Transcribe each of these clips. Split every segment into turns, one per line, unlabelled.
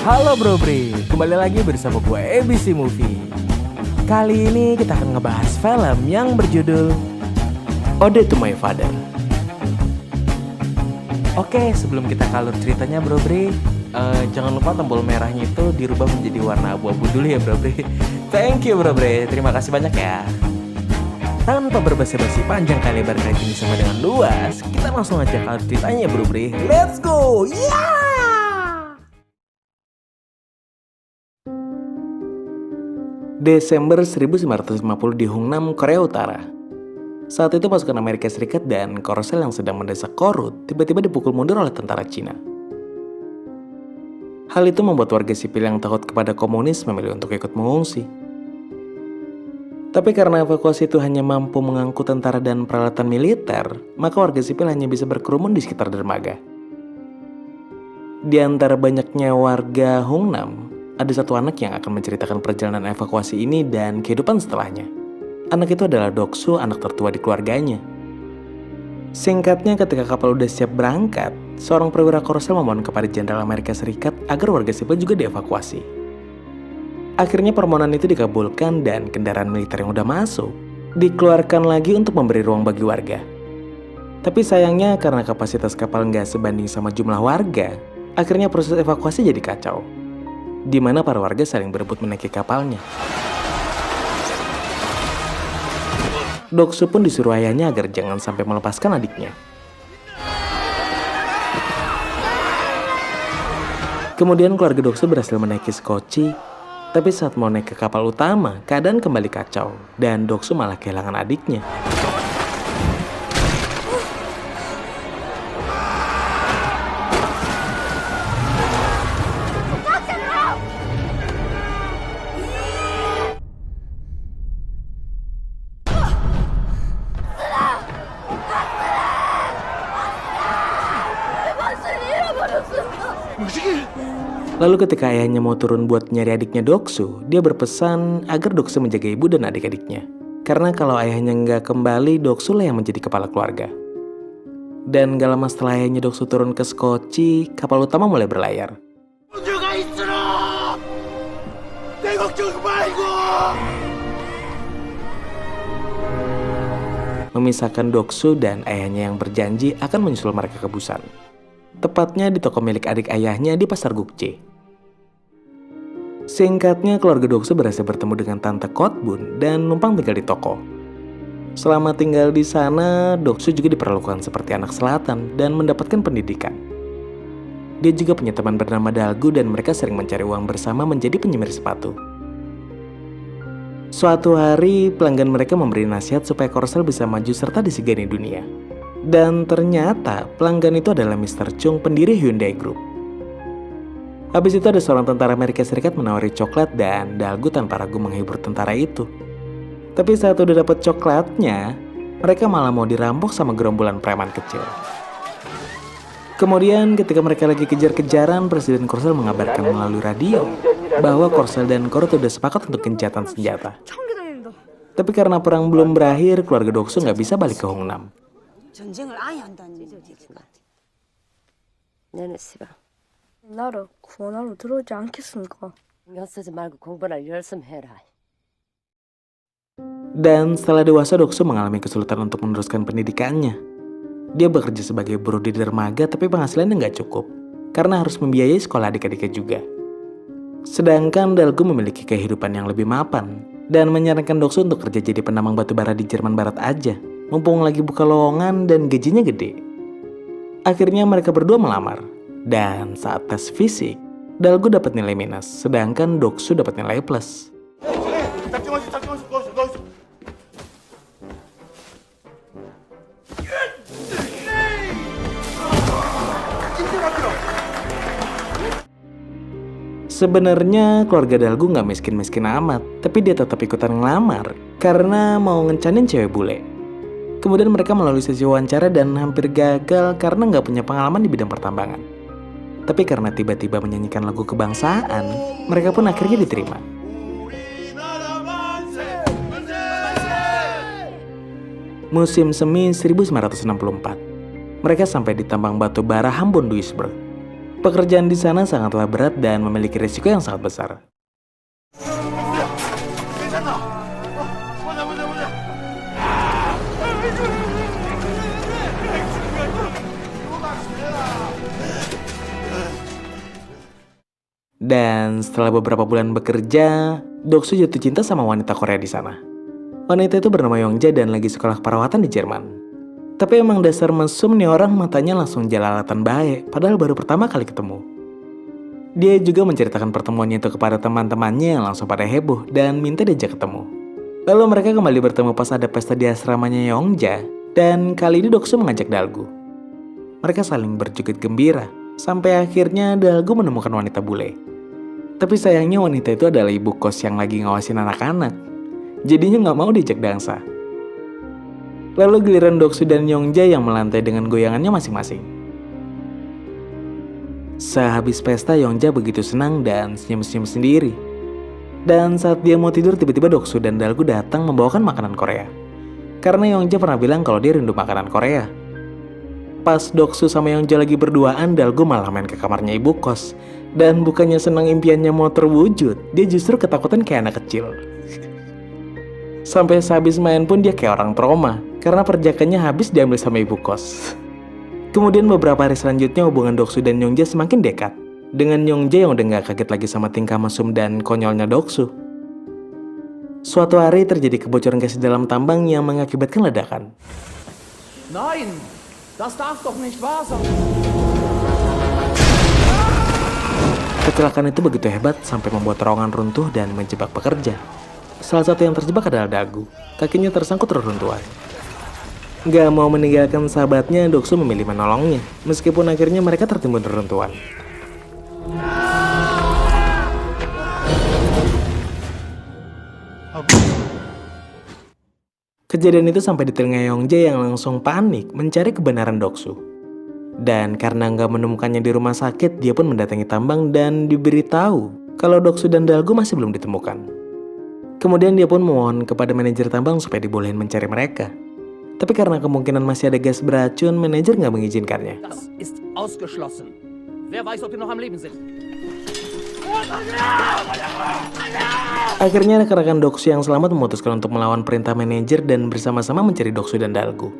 Halo Bro Bre, kembali lagi bersama gue ABC Movie. Kali ini kita akan ngebahas film yang berjudul Ode to My Father. Oke, sebelum kita ke alur ceritanya Bro Bre, jangan lupa tombol merahnya itu dirubah menjadi warna abu-abu dulu ya Bro Bre. Thank you Bro Bre, terima kasih banyak ya. Tanpa berbasa-basi panjang kali lebar kali ini sama dengan luas, kita langsung aja ke alur ceritanya Bro Bre. Let's go! Yeah! Desember 1950 di Hungnam, Korea Utara. Saat itu pasukan Amerika Serikat dan Korsel yang sedang mendesak Korut tiba-tiba dipukul mundur oleh tentara Cina. Hal itu membuat warga sipil yang takut kepada komunis memilih untuk ikut mengungsi. Tapi karena evakuasi itu hanya mampu mengangkut tentara dan peralatan militer, maka warga sipil hanya bisa berkerumun di sekitar dermaga. Di antara banyaknya warga Hungnam, ada satu anak yang akan menceritakan perjalanan evakuasi ini dan kehidupan setelahnya. Anak itu adalah Doksu, anak tertua di keluarganya. Singkatnya, ketika kapal udah siap berangkat, seorang perwira Korsel memohon kepada Jenderal Amerika Serikat agar warga sipil juga dievakuasi. Akhirnya permohonan itu dikabulkan dan kendaraan militer yang udah masuk dikeluarkan lagi untuk memberi ruang bagi warga. Tapi sayangnya karena kapasitas kapal nggak sebanding sama jumlah warga, akhirnya proses evakuasi jadi kacau, di mana para warga saling berebut menaiki kapalnya. Doksu pun disuruh ayahnya agar jangan sampai melepaskan adiknya. Kemudian keluarga Doksu berhasil menaiki skoci, tapi saat mau naik ke kapal utama, keadaan kembali kacau dan Doksu malah kehilangan adiknya. Lalu ketika ayahnya mau turun buat nyari adiknya Doksu, dia berpesan agar Doksu menjaga ibu dan adik-adiknya. Karena kalau ayahnya nggak kembali, Doksu lah yang menjadi kepala keluarga. Dan gak lama setelah ayahnya Doksu turun ke skoci, kapal utama mulai berlayar. Memisahkan Doksu dan ayahnya yang berjanji akan menyusul mereka ke Busan. Tepatnya di toko milik adik ayahnya di Pasar Gukje. Singkatnya, keluarga Doksu berhasil bertemu dengan Tante Kotbun dan numpang tinggal di toko. Selama tinggal di sana, Doksu juga diperlakukan seperti anak selatan dan mendapatkan pendidikan. Dia juga punya teman bernama Dalgu dan mereka sering mencari uang bersama menjadi penyemir sepatu. Suatu hari, pelanggan mereka memberi nasihat supaya Korsel bisa maju serta disegani dunia. Dan ternyata pelanggan itu adalah Mr. Chung, pendiri Hyundai Group. Habis itu ada seorang tentara Amerika Serikat menawari coklat dan Dalgu tanpa ragu menghibur tentara itu. Tapi saat udah dapat coklatnya, mereka malah mau dirampok sama gerombolan preman kecil. Kemudian ketika mereka lagi kejar-kejaran, Presiden Korsel mengabarkan melalui radio bahwa Korsel dan Korut udah sepakat untuk gencatan senjata. Tapi karena perang belum berakhir, keluarga Doksu nggak bisa balik ke Hungnam.
전쟁을 아예 한다는 얘기지만 내는 씨발 나를 구원하러 들어오지 않겠습니까? 신경 쓰지 말고 공부나 열심히 해라.
Dan setelah dewasa, Doksu mengalami kesulitan untuk meneruskan pendidikannya. Dia bekerja sebagai buruh di dermaga, tapi penghasilannya nggak cukup karena harus membiayai sekolah adik-adiknya juga. Sedangkan Dalgu memiliki kehidupan yang lebih mapan dan menyarankan Doksu untuk kerja jadi penambang batu bara di Jerman Barat aja, mumpung lagi buka lowongan dan gajinya gede. Akhirnya mereka berdua melamar. Dan saat tes fisik, Dalgu dapat nilai minus, sedangkan Doksu dapat nilai plus. Sebenarnya keluarga Dalgu nggak miskin-miskin amat, tapi dia tetap ikutan ngelamar karena mau ngencanin cewek bule. Kemudian mereka melalui sesi wawancara dan hampir gagal karena nggak punya pengalaman di bidang pertambangan. Tapi karena tiba-tiba menyanyikan lagu kebangsaan, mereka pun akhirnya diterima. Musim semi 1964, mereka sampai di tambang batu bara Hamburg-Duisburg. Pekerjaan di sana sangatlah berat dan memiliki risiko yang sangat besar. Dan setelah beberapa bulan bekerja, Doksu jatuh cinta sama wanita Korea di sana. Wanita itu bernama Yongja dan lagi sekolah perawatan di Jerman. Tapi emang dasar mesum nih orang, matanya langsung jelalatan baik, padahal baru pertama kali ketemu. Dia juga menceritakan pertemuannya itu kepada teman-temannya yang langsung pada heboh dan minta diajak ketemu. Lalu mereka kembali bertemu pas ada pesta di asramanya Yongja, dan kali ini Doksu mengajak Dalgu. Mereka saling berjoget gembira, sampai akhirnya Dalgu menemukan wanita bule. Tapi sayangnya wanita itu adalah ibu kos yang lagi ngawasin anak-anak. Jadinya nggak mau diajak dansa. Lalu giliran Doksu dan Yongja yang melantai dengan goyangannya masing-masing. Sehabis pesta, Yongja begitu senang dan senyum-senyum sendiri. Dan saat dia mau tidur, tiba-tiba Doksu dan Dalgu datang membawakan makanan Korea. Karena Yongja pernah bilang kalau dia rindu makanan Korea. Pas Doksu sama Yongja lagi berduaan, Dalgu malah main ke kamarnya ibu kos. Dan bukannya senang impiannya mau terwujud, dia justru ketakutan kayak anak kecil. Sampai sehabis main pun dia kayak orang trauma, karena perjakannya habis diambil sama ibu kos. Kemudian beberapa hari selanjutnya hubungan Doksu dan Yongja semakin dekat. Dengan Yongja yang udah gak kaget lagi sama tingkah mesum dan konyolnya Doksu. Suatu hari terjadi kebocoran gas di dalam tambang yang mengakibatkan ledakan.
Nein, das darf doch nicht wahr sein.
Kecelakaan itu begitu hebat sampai membuat terowongan runtuh dan menjebak pekerja. Salah satu yang terjebak adalah Dagu. Kakinya tersangkut reruntuhan. Gak mau meninggalkan sahabatnya, Doksu memilih menolongnya, meskipun akhirnya mereka tertimbun reruntuhan. Kejadian itu sampai di telinga Yongja yang langsung panik mencari kebenaran Doksu. Dan karena nggak menemukannya di rumah sakit, dia pun mendatangi tambang dan diberitahu kalau Doksu dan Dalgu masih belum ditemukan. Kemudian dia pun memohon kepada manajer tambang supaya dibolehin mencari mereka. Tapi karena kemungkinan masih ada gas beracun, manajer nggak mengizinkannya.
Das ist ausgeschlossen. Wer weiß, ob die noch am Leben sind.
Akhirnya rekan-rekan Doksu yang selamat memutuskan untuk melawan perintah manajer dan bersama-sama mencari Doksu dan Dalgu.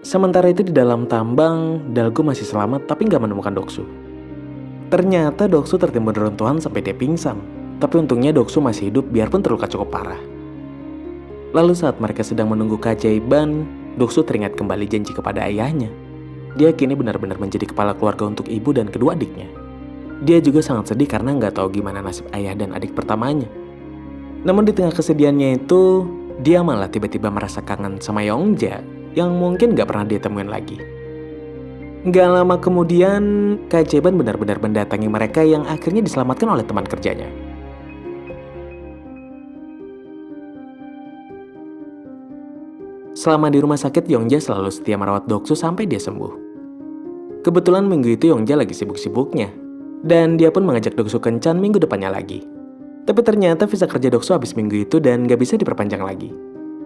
Sementara itu di dalam tambang, Dalgu masih selamat tapi nggak menemukan Doksu. Ternyata Doksu tertimbun reruntuhan sampai dia pingsan. Tapi untungnya Doksu masih hidup biarpun terluka cukup parah. Lalu saat mereka sedang menunggu keajaiban, Doksu teringat kembali janji kepada ayahnya. Dia kini benar-benar menjadi kepala keluarga untuk ibu dan kedua adiknya. Dia juga sangat sedih karena nggak tahu gimana nasib ayah dan adik pertamanya. Namun di tengah kesedihannya itu, dia malah tiba-tiba merasa kangen sama Yongja yang mungkin gak pernah dia temuin lagi. Gak lama kemudian, keajaiban benar-benar mendatangi mereka yang akhirnya diselamatkan oleh teman kerjanya. Selama di rumah sakit, Yongja selalu setia merawat Doksu sampai dia sembuh. Kebetulan minggu itu Yongja lagi sibuk-sibuknya, dan dia pun mengajak Doksu kencan minggu depannya lagi. Tapi ternyata visa kerja Doksu habis minggu itu dan gak bisa diperpanjang lagi.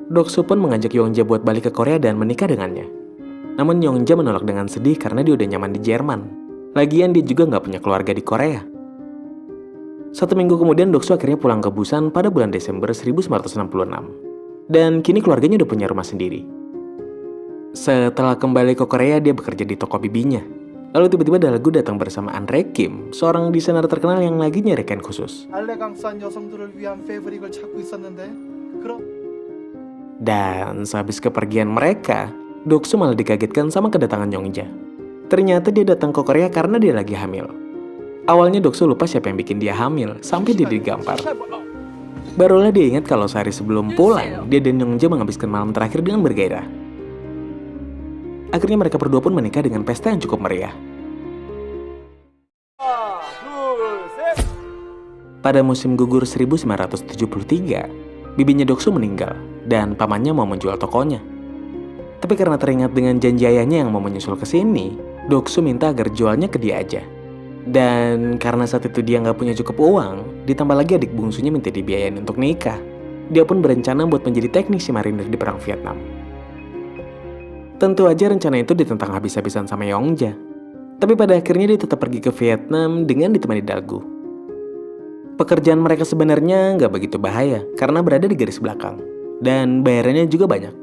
Doksu pun mengajak Yongja buat balik ke Korea dan menikah dengannya. Namun Yongja menolak dengan sedih karena dia udah nyaman di Jerman. Lagian dia juga nggak punya keluarga di Korea. 1 minggu kemudian Doksu akhirnya pulang ke Busan pada bulan Desember 1966. Dan kini keluarganya udah punya rumah sendiri. Setelah kembali ke Korea, dia bekerja di toko bibinya. Lalu tiba-tiba Dalgu datang bersama Andre Kim, seorang desainer terkenal yang lagi nyari kain khusus. Dan sehabis kepergian mereka, Doksu malah dikagetkan sama kedatangan Yongja. Ternyata dia datang ke Korea karena dia lagi hamil. Awalnya Doksu lupa siapa yang bikin dia hamil, sampai dia digampar. Barulah dia ingat kalau sehari sebelum pulang, dia dan Yongja menghabiskan malam terakhir dengan bergairah. Akhirnya mereka berdua pun menikah dengan pesta yang cukup meriah. Pada musim gugur 1973, bibinya Doksu meninggal dan pamannya mau menjual tokonya. Tapi karena teringat dengan janji ayahnya yang mau menyusul ke sini, Doksu minta agar jualnya ke dia aja. Dan karena saat itu dia nggak punya cukup uang, ditambah lagi adik bungsunya minta dibiayain untuk nikah. Dia pun berencana buat menjadi teknisi marinir di perang Vietnam. Tentu aja rencana itu ditentang habis-habisan sama Yongja. Tapi pada akhirnya dia tetap pergi ke Vietnam dengan ditemani Dagu. Pekerjaan mereka sebenarnya nggak begitu bahaya karena berada di garis belakang. Dan bayarannya juga banyak.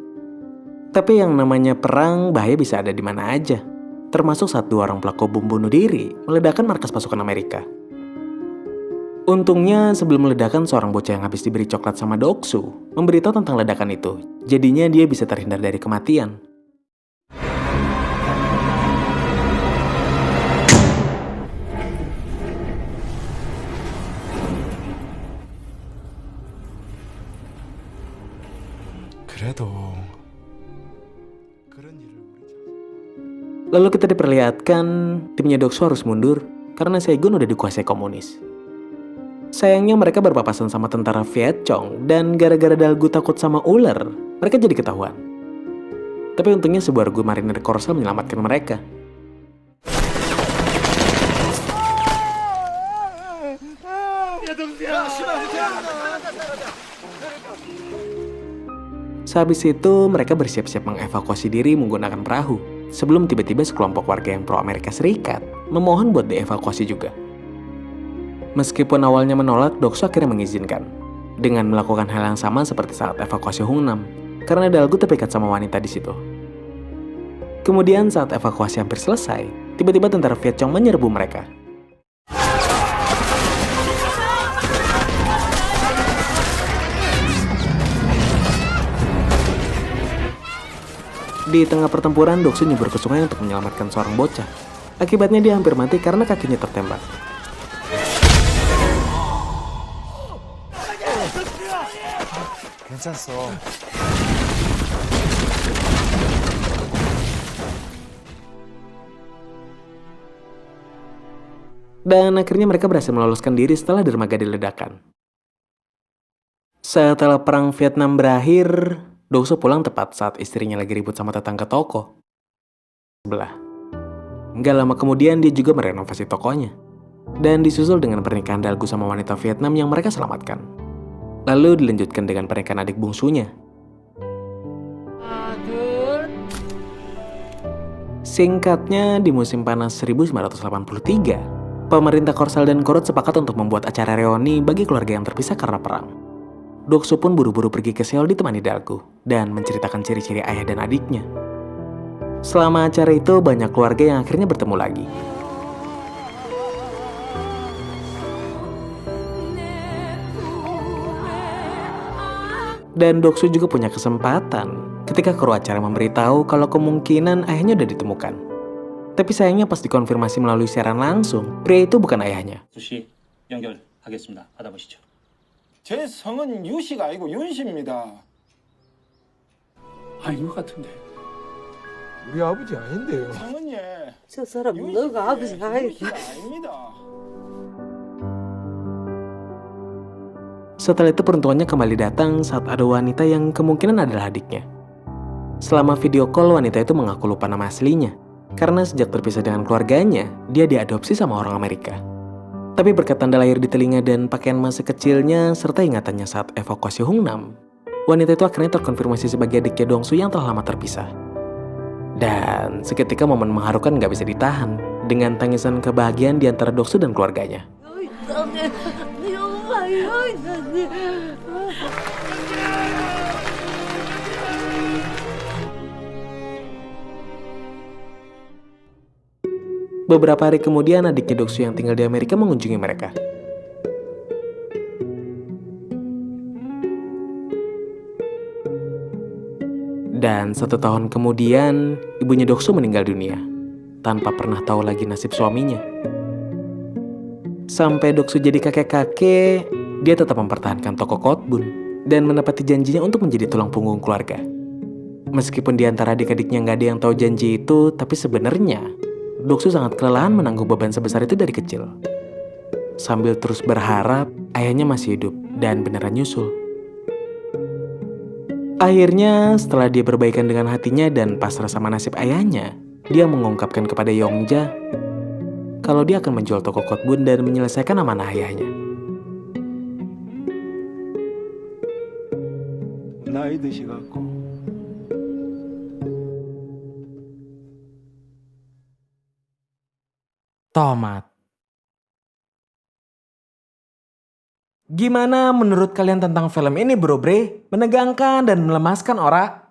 Tapi yang namanya perang bahaya bisa ada di mana aja. Termasuk saat 2 orang pelaku bom bunuh diri meledakkan markas pasukan Amerika. Untungnya sebelum ledakan seorang bocah yang habis diberi coklat sama Doksu memberitahu tentang ledakan itu. Jadinya dia bisa terhindar dari kematian. Lalu kita diperlihatkan timnya Doksu harus mundur karena Saigon udah dikuasai komunis. Sayangnya mereka berpapasan sama tentara Viet Cong dan gara-gara Dagu takut sama ular, mereka jadi ketahuan. Tapi untungnya sebuah regu marinir Korsel menyelamatkan mereka. Sehabis itu mereka bersiap-siap mengevakuasi diri menggunakan perahu sebelum tiba-tiba sekelompok warga yang pro Amerika Serikat memohon buat dievakuasi juga. Meskipun awalnya menolak, Doksu akhirnya mengizinkan dengan melakukan hal yang sama seperti saat evakuasi Hungnam karena Dagu terpikat sama wanita di situ. Kemudian saat evakuasi hampir selesai, tiba-tiba tentara Viet Cong menyerbu mereka. Di tengah pertempuran, Doksu nyebur ke sungai untuk menyelamatkan seorang bocah. Akibatnya dia hampir mati karena kakinya tertembak. Dan akhirnya mereka berhasil meloloskan diri setelah dermaga diledakkan. Setelah perang Vietnam berakhir, Doksu pulang tepat saat istrinya lagi ribut sama tetangga toko sebelah. Nggak lama kemudian dia juga merenovasi tokonya. Dan disusul dengan pernikahan Dagu sama wanita Vietnam yang mereka selamatkan. Lalu dilanjutkan dengan pernikahan adik bungsunya. Singkatnya, di musim panas 1983, pemerintah Korsel dan Korut sepakat untuk membuat acara reuni bagi keluarga yang terpisah karena perang. Doksu pun buru-buru pergi ke Seoul ditemani Dagu dan menceritakan ciri-ciri ayah dan adiknya. Selama acara itu banyak keluarga yang akhirnya bertemu lagi. Dan Doksu juga punya kesempatan ketika kru acara memberitahu kalau kemungkinan ayahnya udah ditemukan. Tapi sayangnya pas dikonfirmasi melalui siaran langsung, pria itu bukan ayahnya.
수시 연결하겠습니다. 받아보시죠.
제 성은 유씨가 아니고 윤씨입니다.
아닌 것 같은데.
우리 아버지 아닌데요. 성은 예.
저 사람 너가 아버지가 아니지.
아닙니다.
Setelah itu peruntukannya kembali datang saat ada wanita yang kemungkinan adalah adiknya. Selama video call, wanita itu mengaku lupa nama aslinya. Karena sejak terpisah dengan keluarganya, dia diadopsi sama orang Amerika. Tapi berkat tanda lahir di telinga dan pakaian masa kecilnya, serta ingatannya saat evakuasi Hungnam, wanita itu akhirnya terkonfirmasi sebagai adiknya Doksu yang telah lama terpisah. Dan seketika momen mengharukan gak bisa ditahan, dengan tangisan kebahagiaan di antara Doksu dan keluarganya. Beberapa hari kemudian adiknya Doksu yang tinggal di Amerika mengunjungi mereka. Dan 1 tahun kemudian, ibunya Doksu meninggal dunia, tanpa pernah tahu lagi nasib suaminya. Sampai Doksu jadi kakek-kakek, dia tetap mempertahankan toko Kotbun dan menepati janjinya untuk menjadi tulang punggung keluarga. Meskipun di antara adik-adiknya nggak ada yang tahu janji itu, tapi sebenarnya Doksu sangat kelelahan menanggung beban sebesar itu dari kecil. Sambil terus berharap ayahnya masih hidup dan beneran nyusul. Akhirnya setelah dia berbaikan dengan hatinya dan pasrah sama nasib ayahnya, dia mengungkapkan kepada Yongja kalau dia akan menjual toko Kotbun dan menyelesaikan amanah ayahnya.
나이 드셔갖고
tomat. Gimana menurut kalian tentang film ini bro bre? Menegangkan dan melemaskan ora?